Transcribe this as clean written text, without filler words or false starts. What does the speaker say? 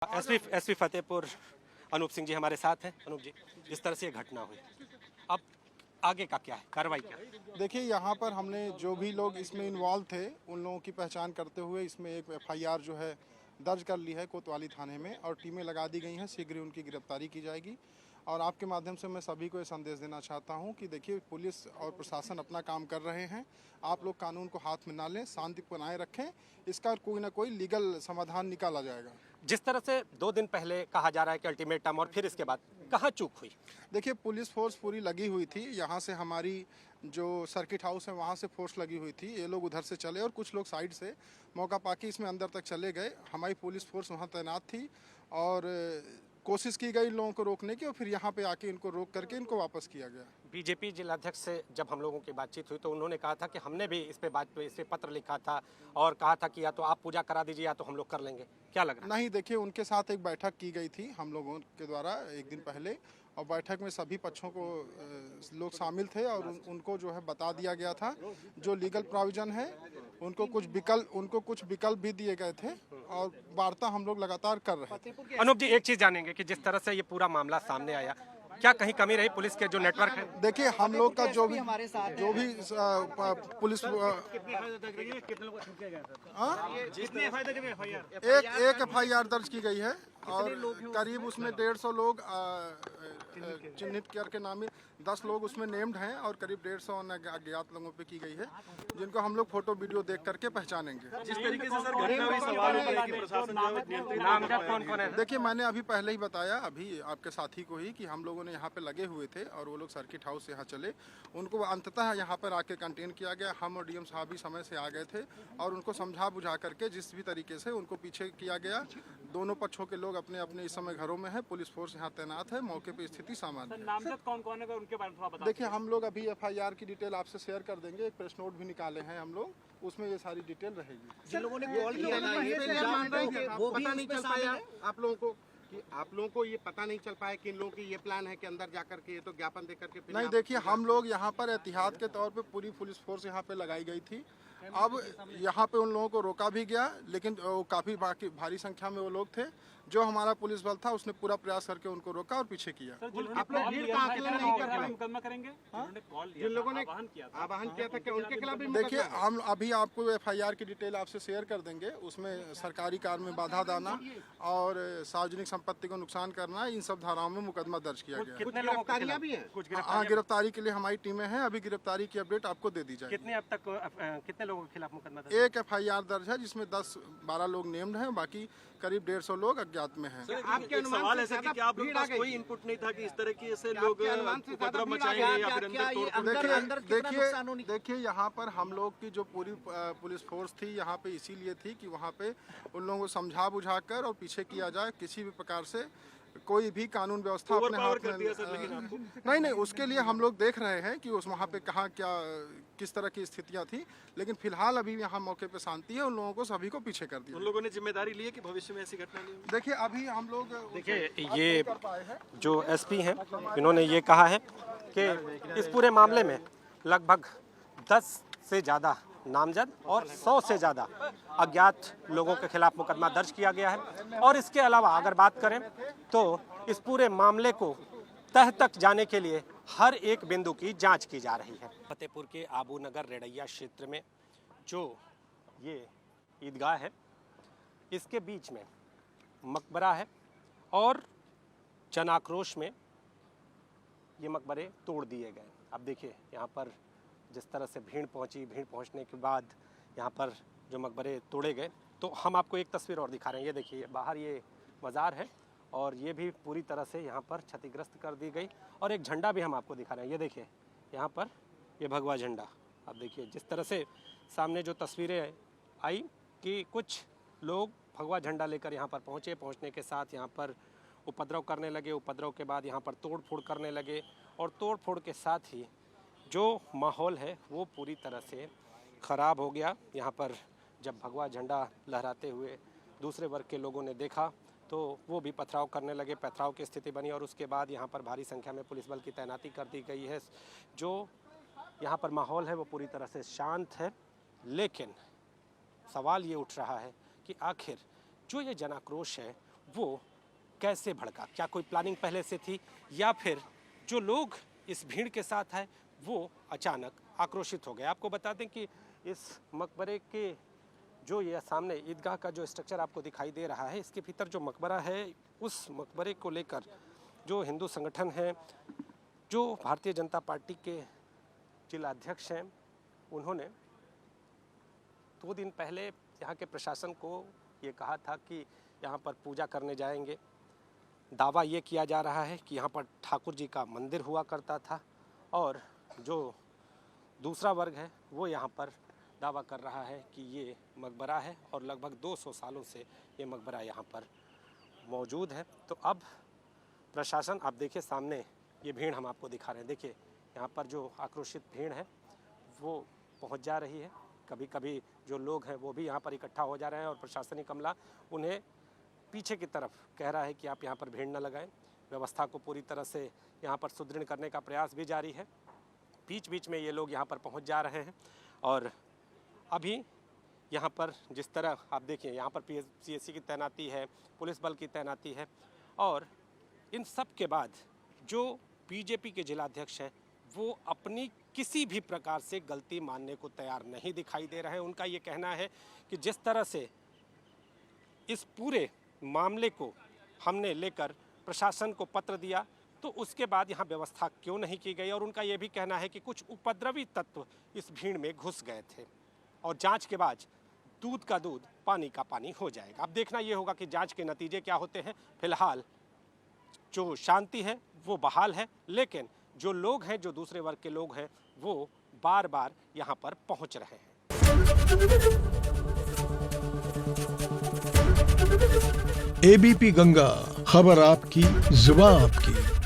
SP Fatehpur Anoop Singh ji हमारे साथ हैं। अनूप जी, जिस तरह से ये घटना हुई, अब आगे का क्या है, कार्रवाई क्या है? देखिए, यहाँ पर हमने जो भी लोग इसमें इन्वॉल्व थे उन लोगों की पहचान करते हुए इसमें एक एफआईआर जो है दर्ज कर ली है कोतवाली थाने में और टीमें लगा दी गई हैं। शीघ्र ही उनकी गिरफ्तारी की जाएगी। और आपके माध्यम से मैं सभी को ये संदेश देना चाहता हूँ कि देखिए, पुलिस और प्रशासन अपना काम कर रहे हैं। आप लोग कानून को हाथ में ना लें, शांति बनाए रखें। इसका कोई ना कोई लीगल समाधान निकाला जाएगा। जिस तरह से 2 दिन पहले कहा जा रहा है कि अल्टीमेटम, और फिर इसके बाद कहाँ चूक हुई? देखिए, पुलिस फोर्स पूरी लगी हुई थी। यहाँ से हमारी जो सर्किट हाउस है वहाँ से फोर्स लगी हुई थी। ये लोग उधर से चले और कुछ लोग साइड से मौका पाके इसमें अंदर तक चले गए। हमारी पुलिस फोर्स वहाँ तैनात थी और कोशिश की गई इन लोगों को रोकने की और फिर यहाँ पे आके इनको रोक करके इनको वापस किया गया। बीजेपी जिलाध्यक्ष से जब हम लोगों की बातचीत हुई तो उन्होंने कहा था कि हमने भी इस पे पत्र लिखा था और कहा था कि या तो आप पूजा करा दीजिए या तो हम लोग कर लेंगे। क्या लग रहा है? नहीं, देखिए, उनके साथ एक बैठक की गई थी हम लोगों के द्वारा एक दिन पहले, और बैठक में सभी पक्षों को लोग शामिल थे और उनको जो है बता दिया गया था जो लीगल प्रोविजन है। उनको कुछ विकल्प भी दिए गए थे और वार्ता हम लोग लगातार कर रहे थे। अनूप जी, एक चीज जानेंगे कि जिस तरह से ये पूरा मामला सामने आया, क्या कहीं कमी रही पुलिस के जो नेटवर्क है? देखिए, हम लोग का जो भी पुलिस एक एफआईआर दर्ज की गई है और करीब उसमें 150 लोग चिन्हित करके नामित 10 लोग उसमें नेम्ड हैं और करीब 150 अज्ञात लोगों पे की गई है, जिनको हम लोग फोटो वीडियो देख करके पहचानेंगे। जिस तरीके से सर घटना हुई, सवाल उठ रहा है कि प्रशासन जो है नियंत्रित नामजद कौन है? देखिए, मैंने अभी पहले ही बताया अभी आपके साथी को ही कि हम लोगों ने यहाँ पे लगे हुए थे और वो लोग सर्किट हाउस से यहाँ चले। उनको अंततः यहाँ पर आके कंटेन किया गया। हम और डीएम साहब भी समय से आ गए थे और उनको समझा बुझा करके जिस भी तरीके से उनको पीछे किया गया। दोनों पक्षों के लोग अपने अपने इस समय घरों में हैं। पुलिस फोर्स यहाँ तैनात है। मौके पे स्थिति सामान्य है। नामजद कौन है उनके बारे में थोड़ा बता। देखिए, हम लोग अभी एफआईआर की डिटेल आपसे शेयर कर देंगे। एक प्रेस नोट भी निकाले हैं हम लोग, उसमें ये सारी डिटेल रहेगी। जिन लोगों ने कॉल किया ना, वो पता नहीं चल पाया आप लोगों को कि आप लोगों को ये पता नहीं चल पाया कि इन लोगों की ये प्लान है कि अंदर जाकर के ये तो ज्ञापन देकर के नहीं, देखिए, हम लोग यहाँ पर एहतियात के तौर पे पूरी पुलिस फोर्स यहाँ पे लगाई गई थी। अब यहाँ पे उन लोगों को रोका भी गया, लेकिन काफ़ी भारी संख्या में वो लोग थे। जो हमारा पुलिस बल था उसने पूरा प्रयास करके उनको रोका और पीछे किया। आप लोग भीड़ का आकलन नहीं कर रहे, मुकदमा करेंगे? जिन लोगों ने आह्वान किया था कि उनके खिलाफ भी देखिए, हम अभी आपको एफआईआर की डिटेल आपसे शेयर कर देंगे। उसमें सरकारी कार्य में बाधा डालना और सार्वजनिक संपत्ति को नुकसान करना, इन सब धाराओं में मुकदमा दर्ज किया गया। कितने लोगों के खिलाफ भी है? हाँ, गिरफ्तारी के लिए हमारी टीमें हैं। अभी गिरफ्तारी की अपडेट आपको दे दी जाएगी। कितने अब तक कितने लोगों के खिलाफ मुकदमा दर्ज? एक एफआईआर दर्ज है जिसमें 10-12 लोग नेम्ड हैं, बाकी करीब 150 लोग अज्ञात में हैं। आपके अनुमान सवाल से ऐसा ज्यादा कि आप लोगों के भीड़ आ पास गई कोई इनपुट नहीं था कि इस तरह की ऐसे लोग अनुमान से ज्यादा उपद्रव भीड़ आ मचाएंगे गई? या फिर अंदर तोड़फोड़? देखिए, यहाँ पर हम लोग की जो पूरी पुलिस फोर्स थी यहाँ पे इसीलिए थी कि वहाँ पे उन लोगों को समझा बुझा कर और पीछे किया जाए। किसी भी प्रकार से कोई भी कानून व्यवस्था अपने हाथ में नहीं, उसके लिए हम लोग देख रहे हैं कि उस वहाँ पे कहाँ क्या किस तरह की स्थितियाँ थी, लेकिन फिलहाल अभी यहाँ मौके पे शांति है। उन लोगों को सभी को पीछे कर दिया। उन लोगों ने जिम्मेदारी ली है कि भविष्य में ऐसी घटना नहीं हो। देखिए, अभी हम लोग देखिए, ये जो एसपी हैं इन्होंने ये कहा है कि इस पूरे मामले में लगभग 10 से ज़्यादा नामजद और 100 से ज़्यादा अज्ञात लोगों के खिलाफ मुकदमा दर्ज किया गया है। और इसके अलावा अगर बात करें तो इस पूरे मामले को तह तक जाने के लिए हर एक बिंदु की जांच की जा रही है। फतेहपुर के आबू नगर रेड़ैया क्षेत्र में जो ये ईदगाह है, इसके बीच में मकबरा है और जन आक्रोश में ये मकबरे तोड़ दिए गए। अब देखिए, यहाँ पर जिस तरह से भीड़ पहुँचने के बाद यहाँ पर जो मकबरे तोड़े गए, तो हम आपको एक तस्वीर और दिखा रहे हैं। ये देखिए, बाहर ये मज़ार है और ये भी पूरी तरह से यहाँ पर क्षतिग्रस्त कर दी गई। और एक झंडा भी हम आपको दिखा रहे हैं। ये देखिए, यहाँ पर ये भगवा झंडा। अब देखिए, जिस तरह से सामने जो तस्वीरें आई कि कुछ लोग भगवा झंडा लेकर यहाँ पर पहुँचने के साथ यहाँ पर उपद्रव करने लगे। उपद्रव के बाद यहाँ पर तोड़ फोड़ करने लगे और तोड़ फोड़ के साथ ही जो माहौल है वो पूरी तरह से ख़राब हो गया। यहाँ पर जब भगवा झंडा लहराते हुए दूसरे वर्ग के लोगों ने देखा तो वो भी पथराव करने लगे। पथराव की स्थिति बनी और उसके बाद यहाँ पर भारी संख्या में पुलिस बल की तैनाती कर दी गई है। जो यहाँ पर माहौल है वो पूरी तरह से शांत है, लेकिन सवाल ये उठ रहा है कि आखिर जो ये जनाक्रोश है वो कैसे भड़का, क्या कोई प्लानिंग पहले से थी या फिर जो लोग इस भीड़ के साथ है वो अचानक आक्रोशित हो गए। आपको बता दें कि इस मकबरे के जो ये सामने ईदगाह का जो स्ट्रक्चर आपको दिखाई दे रहा है, इसके भीतर जो मकबरा है, उस मकबरे को लेकर जो हिंदू संगठन है, जो भारतीय जनता पार्टी के जिला अध्यक्ष हैं, उन्होंने 2 दिन पहले यहाँ के प्रशासन को ये कहा था कि यहाँ पर पूजा करने जाएंगे। दावा ये किया जा रहा है कि यहाँ पर ठाकुर जी का मंदिर हुआ करता था और जो दूसरा वर्ग है वो यहाँ पर दावा कर रहा है कि ये मकबरा है और लगभग 200 सालों से ये मकबरा यहाँ पर मौजूद है। तो अब प्रशासन, आप देखिए सामने ये भीड़ हम आपको दिखा रहे हैं, देखिए यहाँ पर जो आक्रोशित भीड़ है वो पहुँच जा रही है। कभी कभी जो लोग हैं वो भी यहाँ पर इकट्ठा हो जा रहे हैं और प्रशासनिक अमला उन्हें पीछे की तरफ कह रहा है कि आप यहाँ पर भीड़ न लगाएं। व्यवस्था को पूरी तरह से यहाँ पर सुदृढ़ करने का प्रयास भी जारी है। बीच बीच में ये लोग यहाँ पर पहुँच जा रहे हैं और अभी यहाँ पर जिस तरह आप देखिए, यहाँ पर PSC की तैनाती है, पुलिस बल की तैनाती है और इन सब के बाद जो बीजेपी के जिलाध्यक्ष हैं वो अपनी किसी भी प्रकार से गलती मानने को तैयार नहीं दिखाई दे रहे हैं। उनका ये कहना है कि जिस तरह से इस पूरे मामले को हमने लेकर प्रशासन को पत्र दिया तो उसके बाद यहाँ व्यवस्था क्यों नहीं की गई, और उनका ये भी कहना है कि कुछ उपद्रवी तत्व इस भीड़ में घुस गए थे और जांच के बाद दूध का दूध पानी का पानी हो जाएगा। अब देखना ये होगा कि जांच के नतीजे क्या होते हैं। फिलहाल जो शांति है वो बहाल है, लेकिन जो लोग हैं, जो दूसरे वर्ग के लोग हैं, वो बार बार यहाँ पर पहुँच रहे हैं। एबीपी गंगा, खबर आपकी, जुबान आपकी।